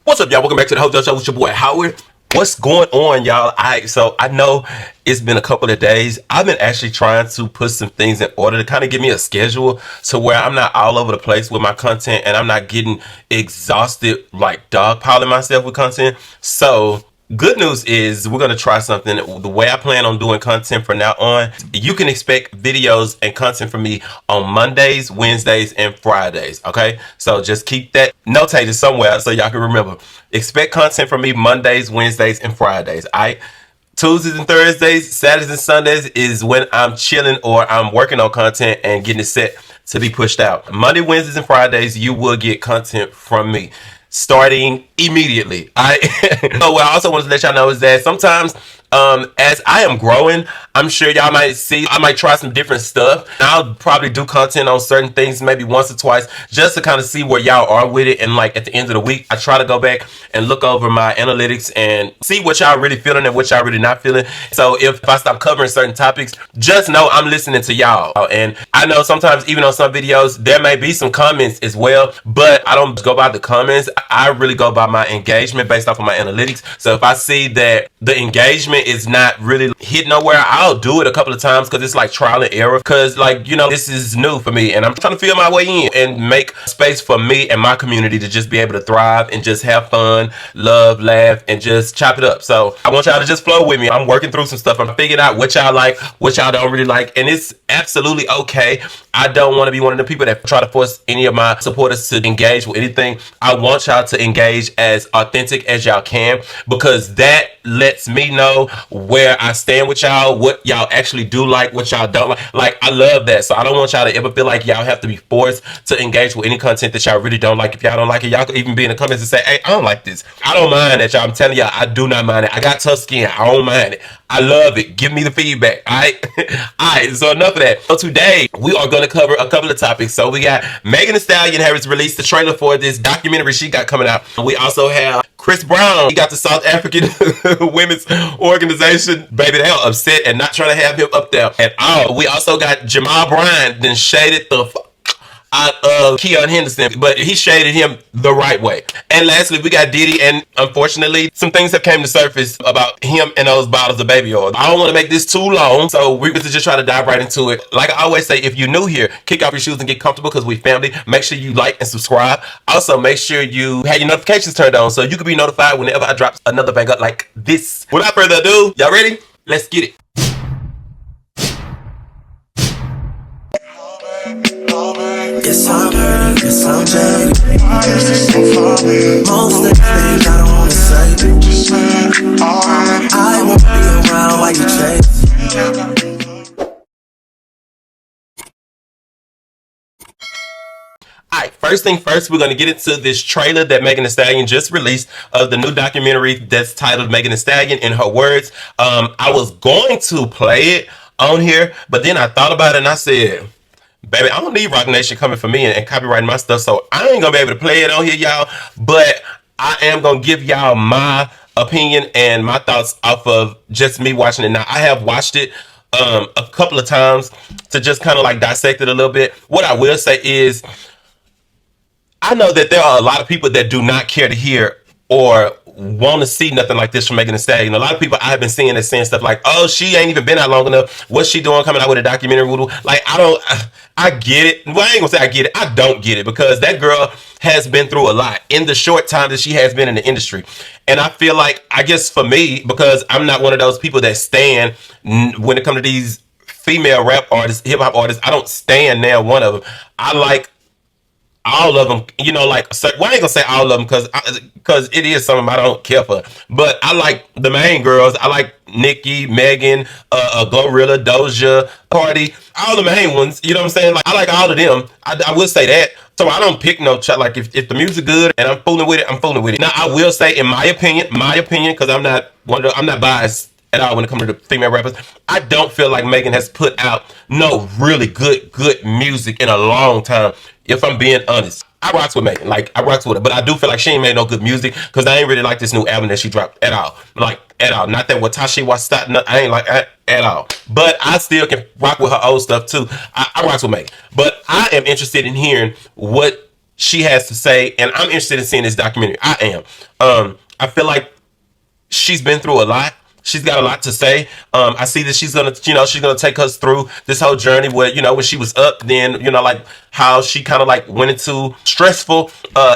What's up, y'all? Welcome back to the Hotel Show with your boy Howard. What's going on, y'all? So I know it's been a couple of days. I've been actually trying to put some things in order to kind of give me a schedule to where I'm not all over the place with my content and I'm not getting exhausted, like dogpiling myself with content. So good news is we're going to try something. The way I plan on doing content from now on, you can expect videos and content from me on Mondays, Wednesdays, and Fridays. Okay, so just keep that notated somewhere so y'all can remember. Expect content from me Mondays, Wednesdays, and Fridays. Tuesdays and Thursdays, Saturdays and Sundays is when I'm chilling or I'm working on content and getting it set to be pushed out. Monday, Wednesdays, and Fridays, you will get content from me starting immediately. So what I also want to let y'all know is that sometimes as I am growing, I'm sure y'all might see I might try some different stuff. I'll probably do content on certain things maybe once or twice just to kind of see where y'all are with it. And like at the end of the week, I try to go back and look over my analytics and see what y'all really feeling and what y'all really not feeling. So if I stop covering certain topics, just know I'm listening to y'all. And I know sometimes even on some videos there may be some comments as well, but I don't go by the comments. I really go by my engagement based off of my analytics. So if I see that the engagement is not really hitting nowhere, I'll do it a couple of times because it's like trial and error. Because like, you know, this is new for me and I'm trying to feel my way in and make space for me and my community to just be able to thrive and just have fun, love, laugh, and just chop it up. So I want y'all to just flow with me. I'm working through some stuff. I'm figuring out what y'all like, what y'all don't really like, and it's absolutely okay. I don't want to be one of the people that try to force any of my supporters to engage with anything. I want y'all to engage as authentic as y'all can because that lets me know where I stand with y'all, what y'all actually do like, what y'all don't like. Like, I love that. So I don't want y'all to ever feel like y'all have to be forced to engage with any content that y'all really don't like. If y'all don't like it, y'all could even be in the comments and say, hey, I don't like this. I don't mind that, y'all. I'm telling y'all, I do not mind it. I got tough skin. I don't mind it. I love it. Give me the feedback. Alright? Alright, so enough of that. So today we are going to cover a couple of topics. So we got Megan Thee Stallion has released the trailer for this documentary she got coming out. We also have Chris Brown. He got the South African Women's Organization. Baby, they are upset and not trying to have him up there at all. We also got Jamal Bryant then shaded the out of Keion Henderson, but he shaded him the right way. And lastly, we got Diddy, and unfortunately, some things have came to surface about him and those bottles of baby oil. I don't want to make this too long, so we're going to just try to dive right into it. Like I always say, if you're new here, kick off your shoes and get comfortable because we family. Make sure you like and subscribe. Also, make sure you have your notifications turned on so you can be notified whenever I drop another banger like this. Without further ado, y'all ready? Let's get it. Yes, I'm hurt, yes, I'm jaded. Most of the things I don't wanna say. I won't be around while you chase. Alright, first thing first, we're going to get into this trailer that Megan Thee Stallion just released of the new documentary that's titled Megan Thee Stallion. In her words, I was going to play it on here, but then I thought about it and I said, baby, I don't need Rock Nation coming for me and copyrighting my stuff, so I ain't gonna be able to play it on here, y'all. But I am gonna give y'all my opinion and my thoughts off of just me watching it. Now, I have watched it a couple of times to just kind of like dissect it a little bit. What I will say is, I know that there are a lot of people that do not care to hear or want to see nothing like this from Megan Thee Stallion. A lot of people I've been seeing is saying stuff like, oh, she ain't even been out long enough. What's she doing coming out with a documentary? Like, I get it. Well, I ain't gonna say I get it. I don't get it because that girl has been through a lot in the short time that she has been in the industry. And I feel like, I guess for me, because I'm not one of those people that stand when it comes to these female rap artists, hip hop artists, I don't stand now one of them. I like all of them, you know, like, well, I ain't gonna say all of them because it is some of them I don't care for. But I like the main girls. I like Nicki, Megan, Glorilla, Doja, Cardi, all the main ones. You know what I'm saying? Like, I like all of them. I will say that. So I don't pick no chat. Like, if the music good and I'm fooling with it, I'm fooling with it. Now, I will say, in my opinion, because I'm not biased at all when it comes to the female rappers, I don't feel like Megan has put out no really good music in a long time. If I'm being honest, I rocks with Megan. Like, I rocks with her, but I do feel like she ain't made no good music because I ain't really like this new album that she dropped at all. Like, at all. Not that Watashi was stop. No, I ain't like at all. But I still can rock with her old stuff too. I rocks with Megan. But I am interested in hearing what she has to say, and I'm interested in seeing this documentary. I am. I feel like she's been through a lot. She's got a lot to say. I see that she's gonna take us through this whole journey where, when she was up, then, like how she kind of like went into stressful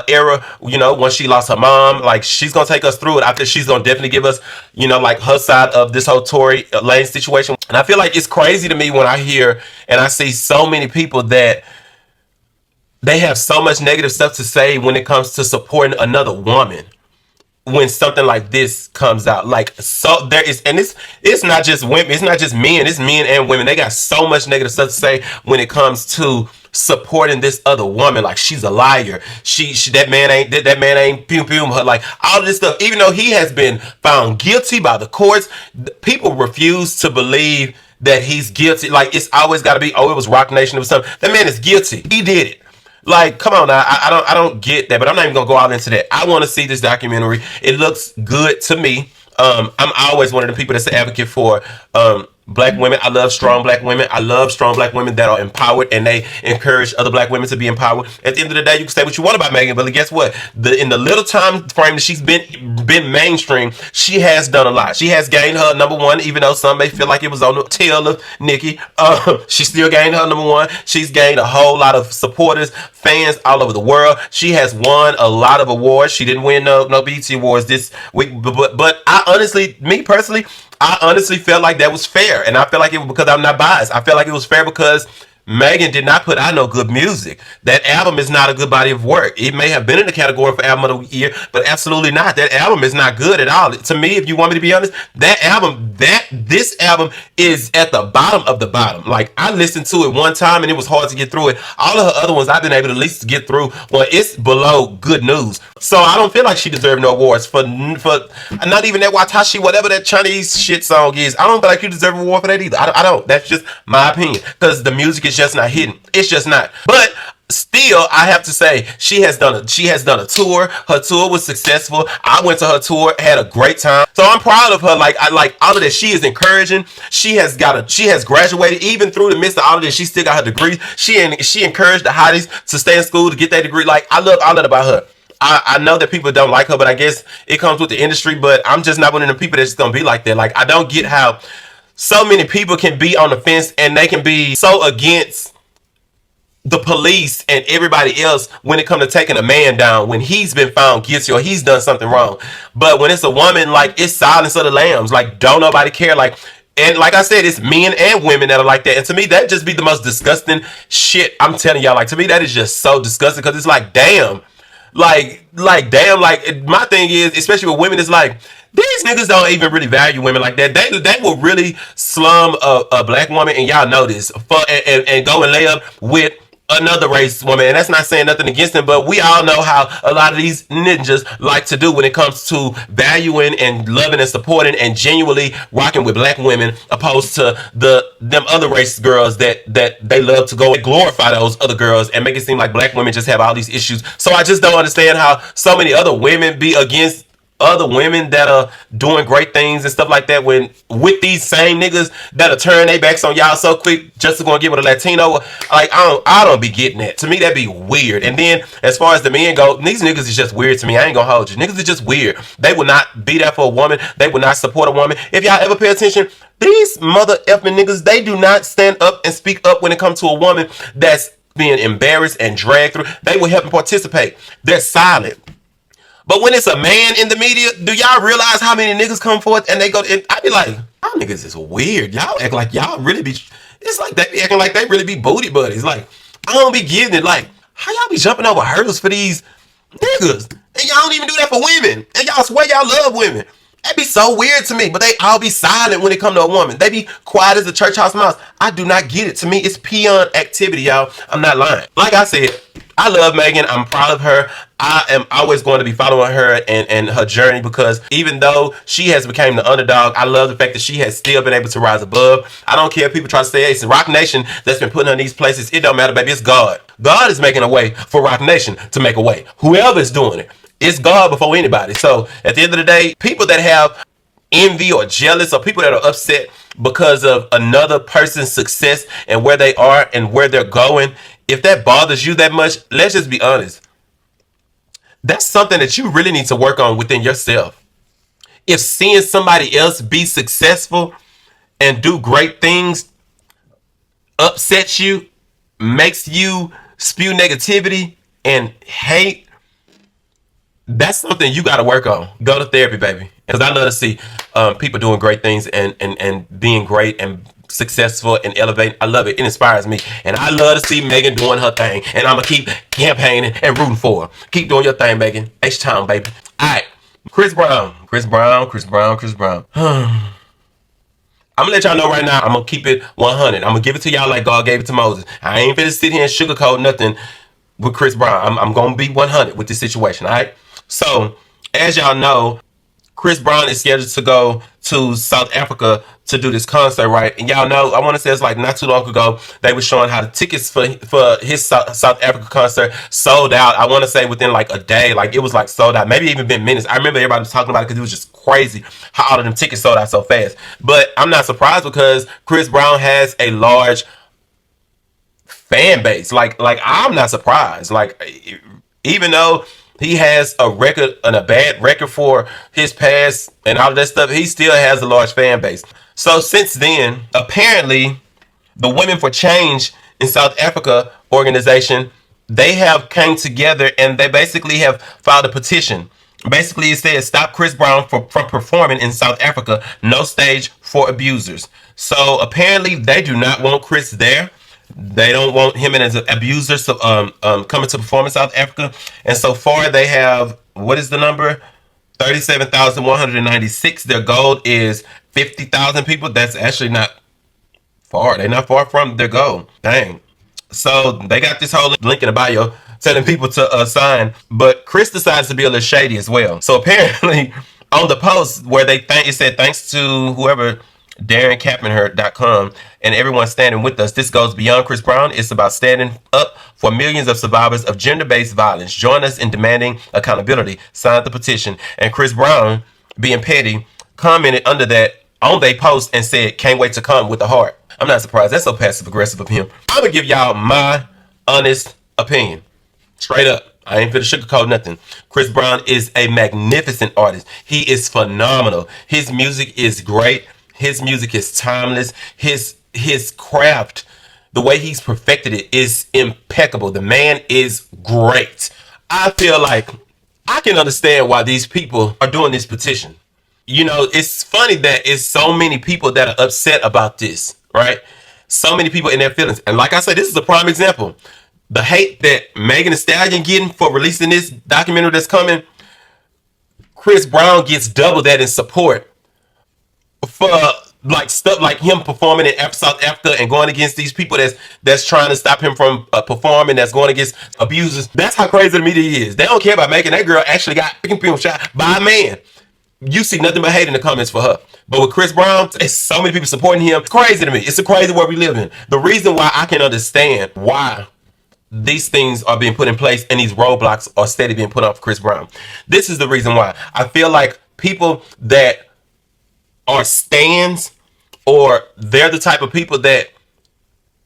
era, once she lost her mom. Like, she's gonna take us through it. I think she's gonna definitely give us, like her side of this whole Tory Lanez situation. And I feel like it's crazy to me when I hear and I see so many people that they have so much negative stuff to say when it comes to supporting another woman when something like this comes out. Like, so there is, and it's not just women, it's not just men, it's men and women. They got so much negative stuff to say when it comes to supporting this other woman. Like, she's a liar, she that man ain't pew pew her, like all this stuff. Even though he has been found guilty by the courts, people refuse to believe that he's guilty. Like, it's always got to be, oh, it was Rock Nation or something. That man is guilty, he did it. Like, come on now. I don't get that, but I'm not even gonna go all into that. I want to see this documentary. It looks good to me. I'm always one of the people that's an advocate for black women. I love strong black women. I love strong black women that are empowered and they encourage other black women to be empowered. At the end of the day, you can say what you want about Megan, but guess what? In the little time frame that she's been mainstream, she has done a lot. She has gained her number one, even though some may feel like it was on the tail of Nicki. She still gained her number one. She's gained a whole lot of supporters, fans all over the world. She has won a lot of awards. She didn't win no BET awards this week, but I honestly, me personally, I honestly felt like that was fair. And I feel like it was because I'm not biased. I feel like it was fair because Megan did not put out no good music. That album is not a good body of work. It may have been in the category for album of the year, but absolutely not. That album is not good at all. To me, if you want me to be honest, this album is at the bottom of the bottom. Like, I listened to it one time and it was hard to get through it. All of her other ones I've been able to at least get through. Well, it's below good news. So I don't feel like she deserved no awards for not even that Watashi, whatever that Chinese shit song is. I don't feel like you deserve an award for that either. I don't. That's just my opinion, because the music is just not hitting. It's just not. But still, I have to say, she has done a tour. Her tour was successful. I went to her tour, had a great time. So I'm proud of her. Like, I like all of that. She is encouraging. She has graduated. Even through the midst of all of this, she still got her degree. She encouraged the hotties to stay in school to get that degree. Like, I love all that about her. I know that people don't like her, but I guess it comes with the industry. But I'm just not one of the people that's just gonna be like that. Like, I don't get how so many people can be on the fence and they can be so against the police and everybody else when it comes to taking a man down when he's been found guilty or he's done something wrong. But when it's a woman, like, it's Silence of the Lambs. Like, don't nobody care. Like, and like I said, it's men and women that are like that. And to me, that just be the most disgusting shit. I'm telling y'all, like, to me, that is just so disgusting, because it's like, damn. Like, damn, like, my thing is, especially with women, it's like, these niggas don't even really value women like that. They will really slum a black woman, and y'all know this, and go and lay up with another race woman. And that's not saying nothing against them, but we all know how a lot of these ninjas like to do when it comes to valuing and loving and supporting and genuinely rocking with black women, opposed to them other race girls that they love to go and glorify those other girls and make it seem like black women just have all these issues. So I just don't understand how so many other women be against other women that are doing great things and stuff like that, when with these same niggas that'll turn their backs on y'all so quick just to go and get with a Latino. Like, I don't be getting that. To me, that'd be weird. And then as far as the men go, these niggas is just weird to me. I ain't gonna hold you. Niggas is just weird. They will not be there for a woman. They will not support a woman. If y'all ever pay attention, these mother effing niggas, they do not stand up and speak up when it comes to a woman that's being embarrassed and dragged through. They will help and participate. They're silent. But when it's a man in the media, do y'all realize how many niggas come forth and they go, and I be like, y'all niggas is weird. Y'all act like y'all really be, it's like they be acting like they really be booty buddies. Like, I don't be getting it. Like, how y'all be jumping over hurdles for these niggas? And y'all don't even do that for women. And y'all swear y'all love women. That'd be so weird to me. But they all be silent when it come to a woman. They be quiet as a church house mouse. I do not get it. To me, it's peon activity, y'all. I'm not lying. Like I said, I love Megan. I'm proud of her. I am always going to be following her and her journey, because even though she has become the underdog, I love the fact that she has still been able to rise above. I don't care if people try to say, hey, it's Rock Nation that's been putting her in these places. It don't matter, baby. It's God. God is making a way for Rock Nation to make a way. Whoever is doing it, it's God before anybody. So at the end of the day, people that have envy or jealous, or people that are upset because of another person's success and where they are and where they're going, if that bothers you that much, let's just be honest. That's something that you really need to work on within yourself. If seeing somebody else be successful and do great things upsets you, makes you spew negativity and hate, that's something you got to work on. Go to therapy, baby. Because I love to see people doing great things and being great and successful and elevating. I love it. It inspires me. And I love to see Megan doing her thing. And I'm going to keep campaigning and rooting for her. Keep doing your thing, Megan. H-Town, baby. All right. Chris Brown. I'm gonna let y'all know right now, I'm gonna keep it 100. I'm gonna give it to y'all like God gave it to Moses. I ain't finna sit here and sugarcoat nothing with Chris Brown. I'm gonna be 100 with this situation, all right? So, as y'all know, Chris Brown is scheduled to go to South Africa to do this concert, right? And y'all know, I want to say it's like not too long ago, they were showing how the tickets for his South Africa concert sold out. I want to say within like a day, like it was like sold out, maybe even been minutes. I remember everybody was talking about it because it was just crazy how all of them tickets sold out so fast. But I'm not surprised because Chris Brown has a large fan base. Like I'm not surprised. Like even though he has a record and a bad record for his past and all of that stuff, he still has a large fan base. So since then, apparently, the Women for Change in South Africa organization, they have came together and they basically have filed a petition. Basically, it says stop Chris Brown from performing in South Africa. No stage for abusers. So apparently, they do not want Chris there. They don't want him as an abuser coming to perform in South Africa. And so far, they have, what is the number? 37,196. Their goal is 50,000 people. That's actually not far. They're not far from their goal. Dang. So they got this whole link in the bio telling people to sign. But Chris decides to be a little shady as well. So apparently, on the post where it said thanks to whoever, DarrenKappenher.com, and everyone standing with us. This goes beyond Chris Brown. It's about standing up for millions of survivors of gender-based violence. Join us in demanding accountability. Sign the petition. And Chris Brown, being petty, commented under that on their post and said, can't wait to come with a heart. I'm not surprised. That's so passive-aggressive of him. I'm going to give y'all my honest opinion. Straight up. I ain't finna sugarcoat nothing. Chris Brown is a magnificent artist. He is phenomenal. His music is great. His music is timeless. His craft, the way he's perfected it, is impeccable. The man is great. I feel like I can understand why these people are doing this petition. You know, it's funny that it's so many people that are upset about this, right? So many people in their feelings. And like I said, this is a prime example. The hate that Megan Thee Stallion getting for releasing this documentary that's coming, Chris Brown gets double that in support for like stuff like him performing in South Africa and going against these people that's trying to stop him from performing, that's going against abusers. That's how crazy the media is. They don't care about Megan. That girl actually got people shot by a man. You see nothing but hate in the comments for her. But with Chris Brown, it's so many people supporting him. It's crazy to me. It's a crazy world we live in. The reason why I can understand why these things are being put in place and these roadblocks are steady being put up for Chris Brown. This is the reason why. I feel like people that are stands, or they're the type of people that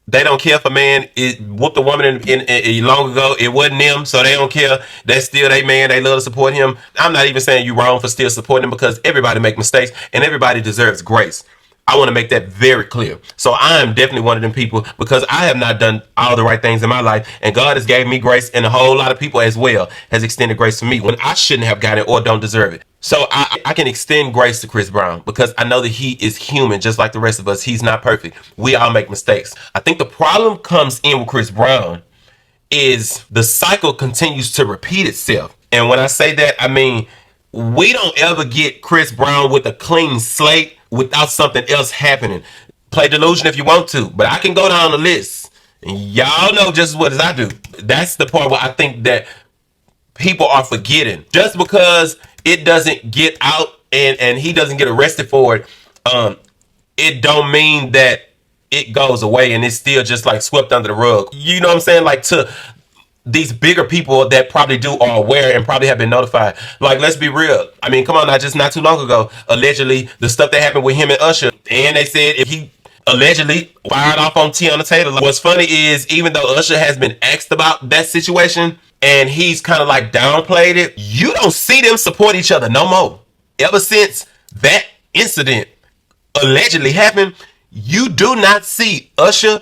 they don't care if a man whooped a woman in long ago. It wasn't them, so they don't care. That's still their man. They love to support him. I'm not even saying you're wrong for still supporting him, because everybody make mistakes and everybody deserves grace. I want to make that very clear. So I am definitely one of them people, because I have not done all the right things in my life, and God has gave me grace, and a whole lot of people as well has extended grace to me when I shouldn't have gotten it or don't deserve it. So I can extend grace to Chris Brown because I know that he is human just like the rest of us. He's not perfect. We all make mistakes. I think the problem comes in with Chris Brown is the cycle continues to repeat itself. And when I say that, I mean, we don't ever get Chris Brown with a clean slate without something else happening. Play delusion if you want to, but I can go down the list and y'all know just as well as I do. That's the part where I think that people are forgetting. Just because it doesn't get out and he doesn't get arrested for it, it don't mean that it goes away and it's still just like swept under the rug. You know what I'm saying? Like, to these bigger people that probably are aware and probably have been notified. Like, let's be real. I mean, come on now, just not too long ago, allegedly, the stuff that happened with him and Usher, and they said if he allegedly fired off on Tiana Taylor. What's funny is, even though Usher has been asked about that situation, and he's kind of like downplayed it. You don't see them support each other no more. Ever since that incident allegedly happened, you do not see Usher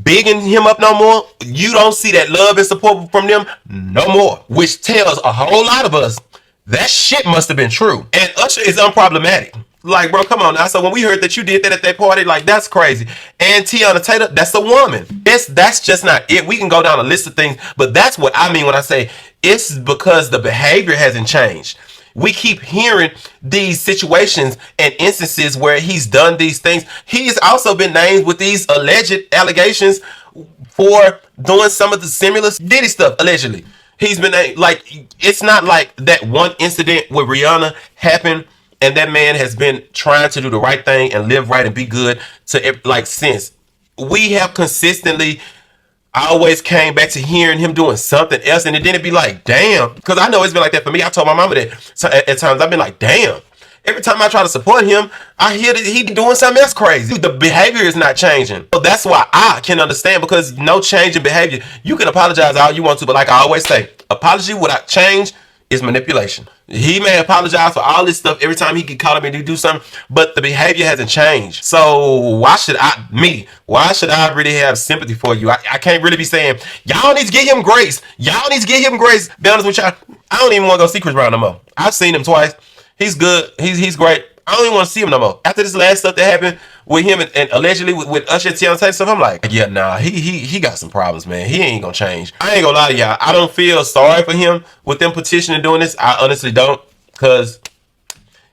bigging him up no more. You don't see that love and support from them no more, which tells a whole lot of us that shit must have been true. And Usher is unproblematic. Like, bro, come on now. So when we heard that you did that at that party, like, that's crazy. And Tiana Taylor, that's a woman. That's just not it. We can go down a list of things, but that's what I mean when I say it's because the behavior hasn't changed. We keep hearing these situations and instances where he's done these things. He's also been named with these alleged allegations for doing some of the similar Diddy stuff, allegedly. He's been like, it's not like that one incident with Rihanna happened and that man has been trying to do the right thing and live right and be good to, like, since. We have consistently always came back to hearing him doing something else, and it didn't be like, damn, because I know it's been like that for me. I told my mama that so at times I've been like, damn. Every time I try to support him, I hear that he doing something else crazy. The behavior is not changing. So that's why I can understand, because no change in behavior. You can apologize all you want to, but like I always say, apology without change is manipulation. He may apologize for all this stuff every time he get caught up and do something, but the behavior hasn't changed. So why should I really have sympathy for you? I can't really be saying, y'all need to give him grace. Y'all need to give him grace. Be honest with y'all, I don't even want to go see Chris Brown no more. I've seen him twice. He's good. He's great. I don't even want to see him no more. After this last stuff that happened with him and allegedly with Usher and Tiana Taylor stuff, I'm like, yeah, nah, he got some problems, man. He ain't gonna change. I ain't gonna lie to y'all. I don't feel sorry for him with them petitioning doing this. I honestly don't, because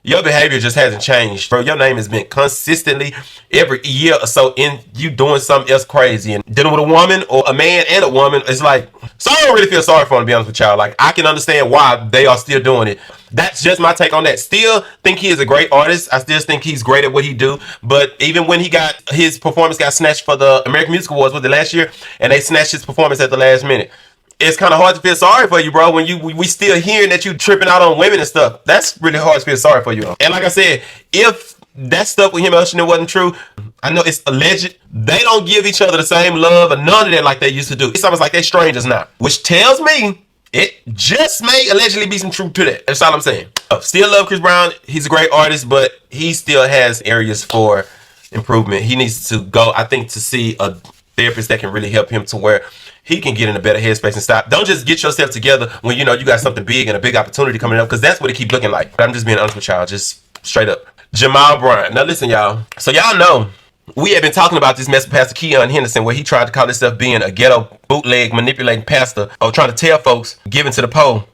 your behavior just hasn't changed, bro. Your name has been consistently every year or so in you doing something else crazy and dealing with a woman or a man and a woman. It's like, so I don't really feel sorry for him, to be honest with y'all. Like, I can understand why they are still doing it. That's just my take on that. Still think he is a great artist. I still think he's great at what he do. But even when his performance got snatched for the American Music Awards with the last year, and they snatched his performance at the last minute, it's kind of hard to feel sorry for you, bro, when we still hearing that you tripping out on women and stuff. That's really hard to feel sorry for you. And like I said, if that stuff with him and Usher wasn't true, I know it's alleged, they don't give each other the same love or none of that like they used to do. It's almost like they're strangers now, which tells me it just may allegedly be some truth to that. That's all I'm saying. Still love Chris Brown. He's a great artist, but he still has areas for improvement. He needs to go, I think, to see a therapist that can really help him to where he can get in a better headspace and stop. Don't just get yourself together when you know you got something big and a big opportunity coming up, because that's what it keeps looking like. But I'm just being honest with y'all, just straight up. Jamal Bryant. Now listen, y'all. So y'all know we have been talking about this mess with Pastor Keion Henderson, where he tried to call himself being a ghetto bootleg manipulating pastor, or trying to tell folks giving to the poor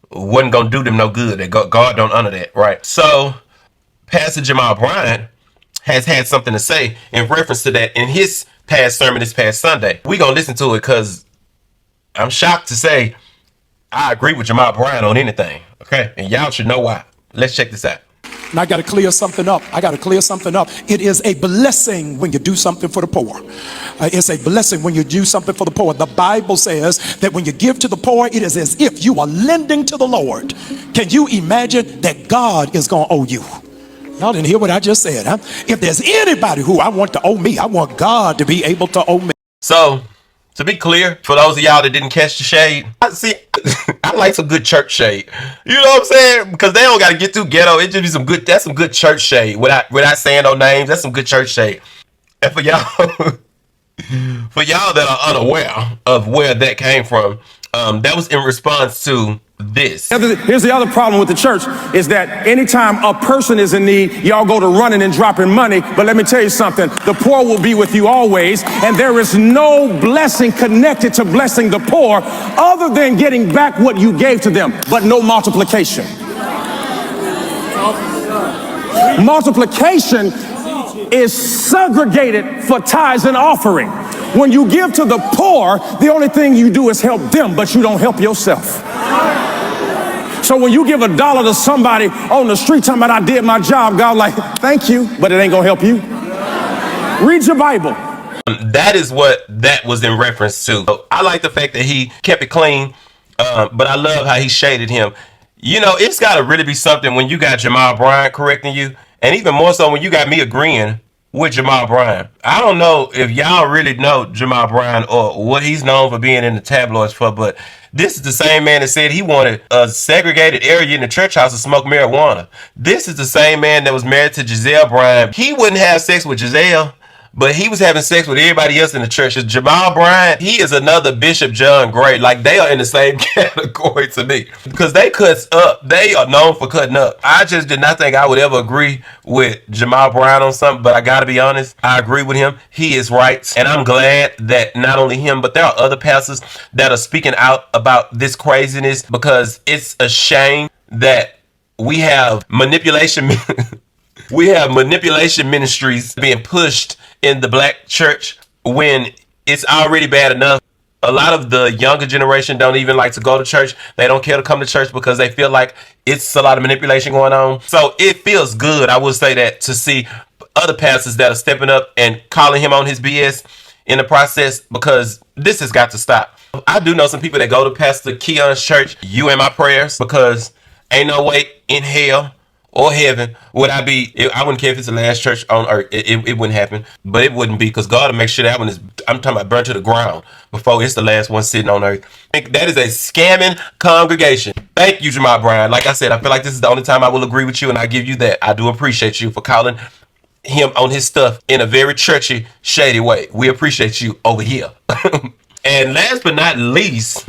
wasn't gonna do them no good. That God don't honor that, right? So Pastor Jamal Bryant has had something to say in reference to that in his past sermon this past Sunday. We gonna listen to it, because I'm shocked to say I agree with Jamal Bryant on anything. Okay, and y'all should know why. Let's check this out. And I got to clear something up. It is a blessing when you do something for the poor. It's a blessing when you do something for the poor. The Bible says that when you give to the poor, it is as if you are lending to the Lord. Can you imagine that God is going to owe you? Y'all didn't hear what I just said, huh? If there's anybody who I want to owe me, I want God to be able to owe me. So, to be clear, for those of y'all that didn't catch the shade, I like some good church shade. You know what I'm saying? Because they don't got to get too ghetto. It just be that's some good church shade. Without saying no names, that's some good church shade. And for y'all, that are unaware of where that came from, that was in response to this. Here's the other problem with the church, is that anytime a person is in need, y'all go to running and dropping money. But let me tell you something, the poor will be with you always, and there is no blessing connected to blessing the poor other than getting back what you gave to them, but no multiplication. Multiplication is segregated for tithes and offering. When you give to the poor, the only thing you do is help them, but you don't help yourself. So when you give $1 to somebody on the street talking about I did my job, God like, thank you, but it ain't gonna help you. Read your Bible. That is what that was in reference to. So I like the fact that he kept it clean, but I love how he shaded him. You know, it's got to really be something when you got Jamal Bryant correcting you, and even more so when you got me agreeing with Jamal Bryant. I don't know if y'all really know Jamal Bryant or what he's known for being in the tabloids for, but This is the same man that said he wanted a segregated area in the church house to smoke marijuana. This is the same man that was married to Giselle Bryant. He wouldn't have sex with Giselle, but he was having sex with everybody else in the church. Jamal Bryant, he is another Bishop John Gray. Like, they are in the same category to me. Because they cuts up. They are known for cutting up. I just did not think I would ever agree with Jamal Bryant on something, but I gotta be honest, I agree with him. He is right. And I'm glad that not only him, but there are other pastors that are speaking out about this craziness, because it's a shame that we have manipulation we have manipulation ministries being pushed in the black church when it's already bad enough. A lot of the younger generation don't even like to go to church. They don't care to come to church because they feel like it's a lot of manipulation going on. So it feels good, I would say, that to see other pastors that are stepping up and calling him on his BS in the process, because this has got to stop. I do know some people that go to Pastor Keion's church. You in my prayers, because ain't no way in hell or heaven would I be. I wouldn't care if it's the last church on earth. It wouldn't happen, but it wouldn't be, because God will make sure that one is, I'm talking about, burnt to the ground before it's the last one sitting on earth. That is a scamming congregation. Thank you, Jamal Bryant. Like I said, I feel like this is the only time I will agree with you, and I give you that. I do appreciate you for calling him on his stuff in a very churchy, shady way. We appreciate you over here. And last but not least,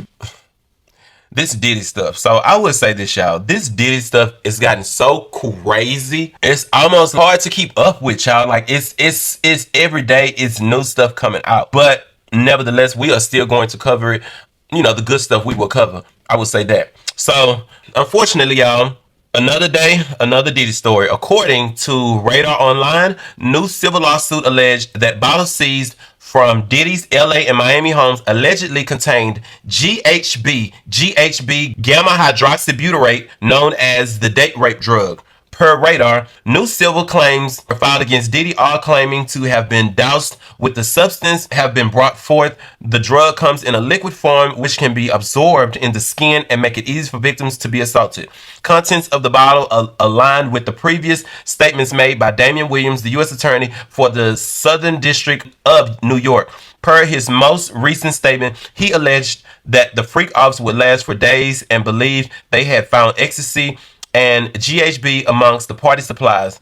this Diddy stuff. So I would say this, y'all. This Diddy stuff has gotten so crazy. It's almost hard to keep up with, y'all. Like, it's every day it's new stuff coming out. But nevertheless, we are still going to cover it. You know, the good stuff we will cover. I would say that. So unfortunately, y'all, another day, another Diddy story. According to Radar Online, new civil lawsuit alleged that bottles seized from Diddy's LA and Miami homes allegedly contained GHB gamma hydroxybutyrate, known as the date rape drug. Per Radar, new civil claims were filed against Diddy, all claiming to have been doused with the substance have been brought forth. The drug comes in a liquid form which can be absorbed in the skin and make it easy for victims to be assaulted. Contents of the bottle aligned with the previous statements made by Damian Williams, the U.S. Attorney for the Southern District of New York. Per his most recent statement, he alleged that the freak offs would last for days and believed they had found ecstasy and GHB amongst the party supplies.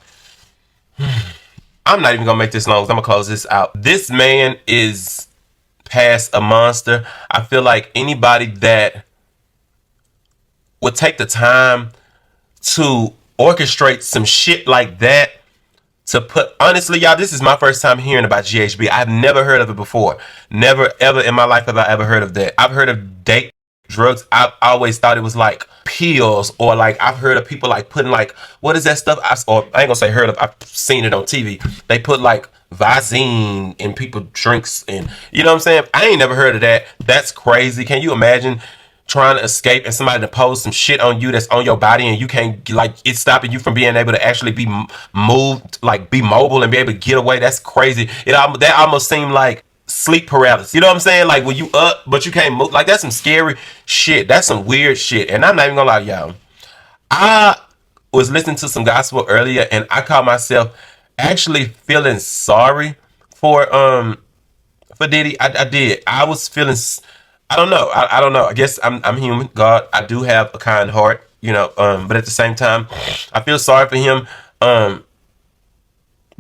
I'm not even gonna make this long, I'm gonna close this out. This man is past a monster. I feel like anybody that would take the time to orchestrate some shit like that, to put, honestly, y'all, this is my first time hearing about GHB. I've never heard of it before. Never ever in my life have I ever heard of that. I've heard of date drugs. I've always thought it was like pills, or like I've heard of people like putting like, what is that stuff? I ain't gonna say heard of, I've seen it on TV. They put like Visine in people drinks, and you know what I'm saying? I ain't never heard of that. That's crazy. Can you imagine trying to escape and somebody to post some shit on you that's on your body, and you can't, like, it's stopping you from being able to actually be moved, like be mobile and be able to get away? That's crazy. That almost seemed like sleep paralysis. You know what I'm saying? Like when you up but you can't move. Like, that's some scary shit. That's some weird shit. And I'm not even gonna lie to y'all, I was listening to some gospel earlier and I caught myself actually feeling sorry for Diddy. I did. I was feeling, I don't know. I don't know. I guess I'm human. God, I do have a kind heart, you know, but at the same time I feel sorry for him,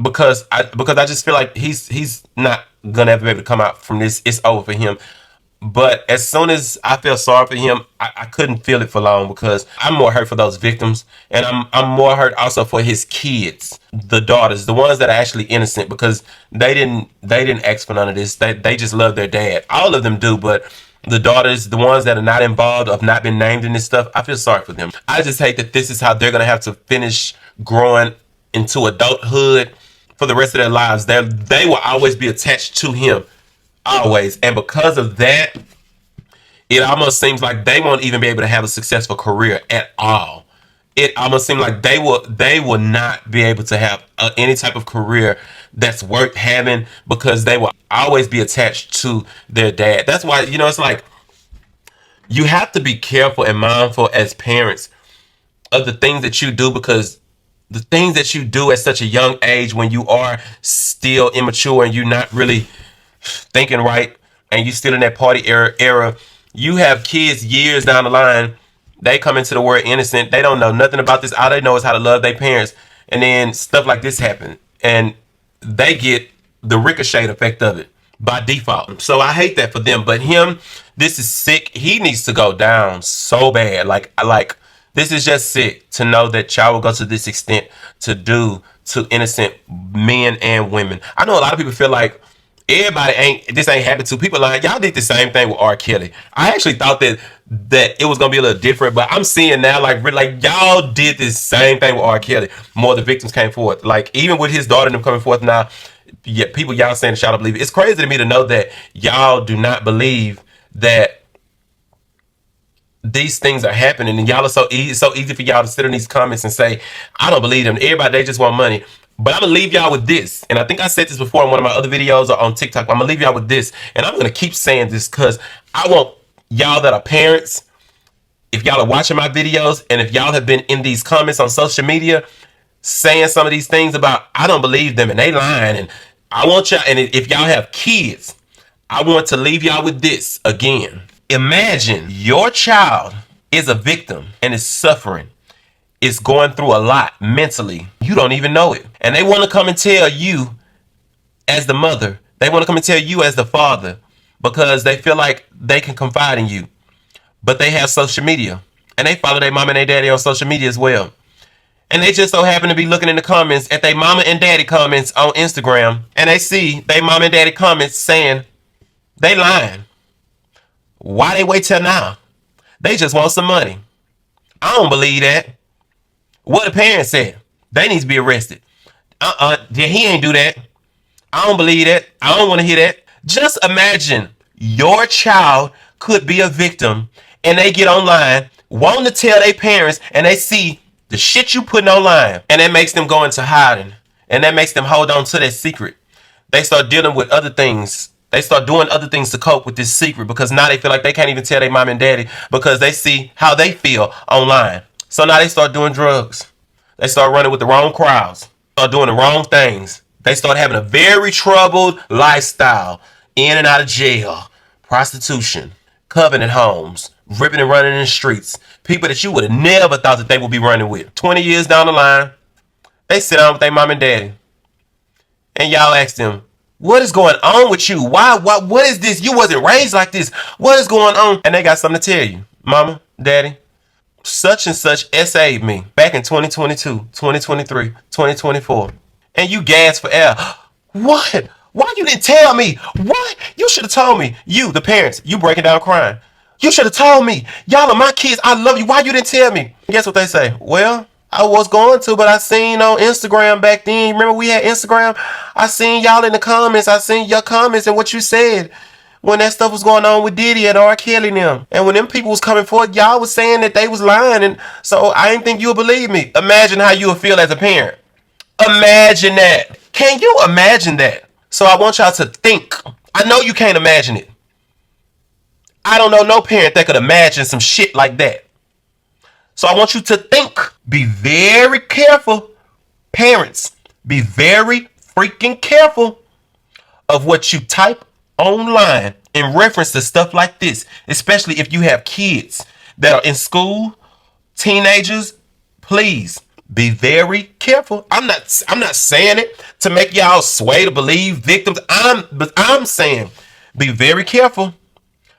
because I just feel like he's not gonna ever be able to come out from this. It's over for him. But as soon as I felt sorry for him, I couldn't feel it for long, because I'm more hurt for those victims, and I'm more hurt also for his kids, the daughters, the ones that are actually innocent, because they didn't ask for none of this. They just love their dad. All of them do, but the daughters, the ones that are not involved, have not been named in this stuff, I feel sorry for them. I just hate that this is how they're gonna have to finish growing into adulthood for the rest of their lives. They will always be attached to him, always. And because of that, it almost seems like they won't even be able to have a successful career at all. It almost seems like they will not be able to have any type of career that's worth having, because they will always be attached to their dad. That's why, you know, it's like you have to be careful and mindful as parents of the things that you do, because the things that you do at such a young age, when you are still immature and you're not really thinking right, and you still in that party era, You have kids years down the line. They come into the world innocent. They don't know nothing about this. All they know is how to love their parents. And then stuff like this happen. And they get the ricochet effect of it by default. So I hate that for them. But him, this is sick. He needs to go down so bad. Like this is just sick to know that y'all will go to this extent to do to innocent men and women. I know a lot of people feel like this ain't happened to people. Like, y'all did the same thing with R. Kelly. I actually thought that it was gonna be a little different, but I'm seeing now like y'all did the same thing with R. Kelly. More of the victims came forth. Like, even with his daughter and them coming forth now, yeah, people y'all saying that y'all don't believe it. It's crazy to me to know that y'all do not believe that these things are happening, and y'all are so easy. It's so easy for y'all to sit in these comments and say, I don't believe them. Everybody, they just want money. But I'm gonna leave y'all with this, and I think I said this before in one of my other videos or on TikTok. I'm gonna leave y'all with this, and I'm gonna keep saying this because I want y'all that are parents, if y'all are watching my videos, and if y'all have been in these comments on social media saying some of these things about, I don't believe them and they lying, and I want y'all, and if y'all have kids, I want to leave y'all with this again. Imagine your child is a victim and is suffering. It's going through a lot mentally. You don't even know it. And they want to come and tell you as the mother. They want to come and tell you as the father because they feel like they can confide in you. But they have social media. And they follow their mom and their daddy on social media as well. And they just so happen to be looking in the comments at their mama and daddy comments on Instagram. And they see their mom and daddy comments saying they lying. Why they wait till now? They just want some money. I don't believe that. What the parents said, they need to be arrested. Yeah, he ain't do that. I don't believe that. I don't want to hear that. Just imagine your child could be a victim and they get online wanting to tell their parents and they see the shit you putting online and that makes them go into hiding and that makes them hold on to that secret. They start dealing with other things. They start doing other things to cope with this secret because now they feel like they can't even tell their mom and daddy because they see how they feel online. So now they start doing drugs. They start running with the wrong crowds. Start doing the wrong things. They start having a very troubled lifestyle. In and out of jail. Prostitution. Covenant homes. Ripping and running in the streets. People that you would have never thought that they would be running with. 20 years down the line, they sit down with their mom and daddy. And y'all ask them, what is going on with you? What is this? You wasn't raised like this. What is going on? And they got something to tell you. Mama, daddy, such and such SA'd me back in 2022, 2023, 2024. And you gasped for air. What? Why you didn't tell me? What? You should have told me. You, the parents, you breaking down crying. You should have told me. Y'all are my kids. I love you. Why you didn't tell me? And guess what they say? Well, I was going to, but I seen on Instagram back then. Remember we had Instagram? I seen y'all in the comments. I seen your comments and what you said when that stuff was going on with Diddy and R. Kelly and them. And when them people was coming forth, y'all was saying that they was lying. And so I didn't think you would believe me. Imagine how you would feel as a parent. Imagine that. Can you imagine that? So I want y'all to think. I know you can't imagine it. I don't know no parent that could imagine some shit like that. So I want you to think. Be very careful. Parents, be very freaking careful of what you type online in reference to stuff like this. Especially if you have kids that are in school, teenagers, please be very careful. I'm not saying it to make y'all sway to believe victims. I'm saying be very careful.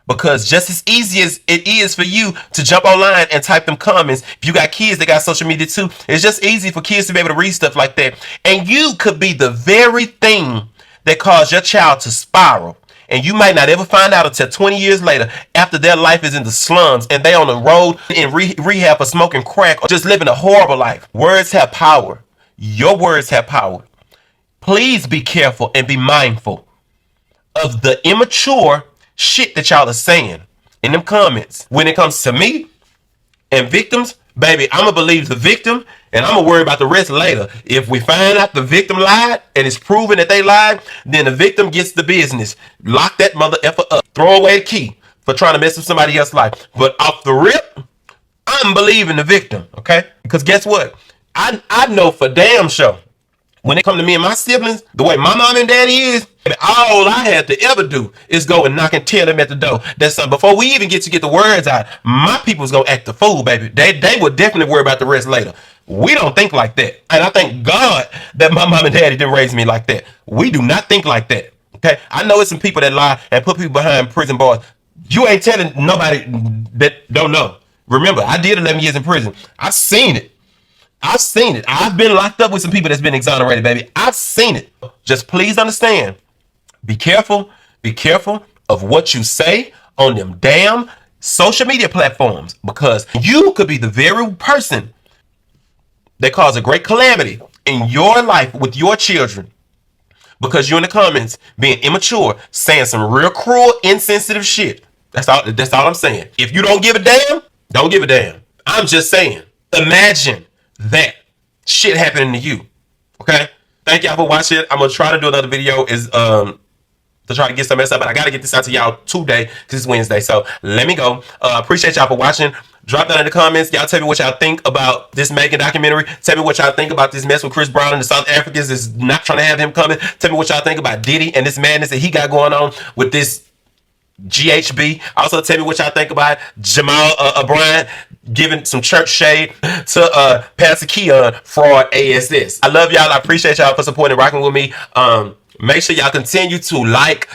Because just as easy as it is for you to jump online and type them comments, if you got kids that got social media too, it's just easy for kids to be able to read stuff like that. And you could be the very thing that caused your child to spiral. And you might not ever find out until 20 years later after their life is in the slums and they on the road in rehab for smoking crack or just living a horrible life. Words have power. Your words have power. Please be careful and be mindful of the immature shit that y'all are saying in them comments. When it comes to me and victims, baby, I'm gonna believe the victim and I'm gonna worry about the rest later. If we find out the victim lied and it's proven that they lied, then the victim gets the business. Lock that mother effer up. Throw away the key for trying to mess with somebody else's life. But off the rip, I'm believing the victim, okay? Because guess what? I know for damn sure When it come to me and my siblings, the way my mom and daddy is, all I had to ever do is go and knock and tell them at the door. That's something. Before we even get the words out, my people's gonna act the fool, baby. They would definitely worry about the rest later. We don't think like that. And I thank God that my mom and daddy didn't raise me like that. We do not think like that. Okay? I know it's some people that lie and put people behind prison bars. You ain't telling nobody that don't know. Remember, I did 11 years in prison. I've seen it. I've seen it. I've been locked up with some people that's been exonerated, baby. I've seen it. Just please understand. Be careful. Be careful of what you say on them damn social media platforms, because you could be the very person that caused a great calamity in your life with your children, because you're in the comments being immature, saying some real cruel, insensitive shit. That's all I'm saying. If you don't give a damn, don't give a damn. I'm just saying. Imagine that shit happening to you. Okay? Thank y'all for watching. I'm gonna try to do another video to try to get some mess up, but I gotta get this out to y'all today because it's Wednesday. So let me go. Appreciate y'all for watching. Drop down in the comments. Y'all tell me what y'all think about this Meg documentary. Tell me what y'all think about this mess with Chris Brown and the South Africans is not trying to have him coming. Tell me what y'all think about Diddy and this madness that he got going on with this GHB. Also tell me what y'all think about Jamal Bryant giving some church shade to Pastor Keion fraud ASS. I love y'all. I appreciate y'all for supporting and rocking with me. Make sure y'all continue to like.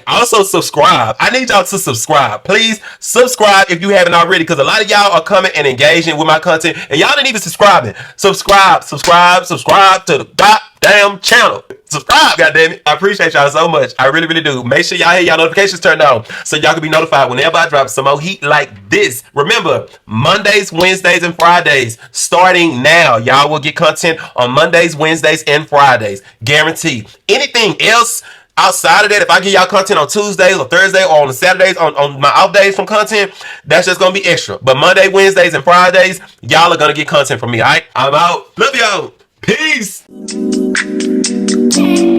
Also subscribe. I need y'all to subscribe. Please subscribe if you haven't already, because a lot of y'all are coming and engaging with my content and y'all didn't even subscribing. Subscribe to the goddamn channel. Subscribe, goddammit. I appreciate y'all so much. I really, really do. Make sure y'all have y'all notifications turned on so y'all can be notified whenever I drop some more heat like this. Remember, Mondays, Wednesdays, and Fridays, starting now, y'all will get content on Mondays, Wednesdays, and Fridays. Guaranteed. Anything else outside of that, if I give y'all content on Tuesdays or Thursdays or on Saturdays, on my off days from content, that's just going to be extra. But Monday, Wednesdays, and Fridays, y'all are going to get content from me, all right? I'm out. Love y'all. Peace. Yeah.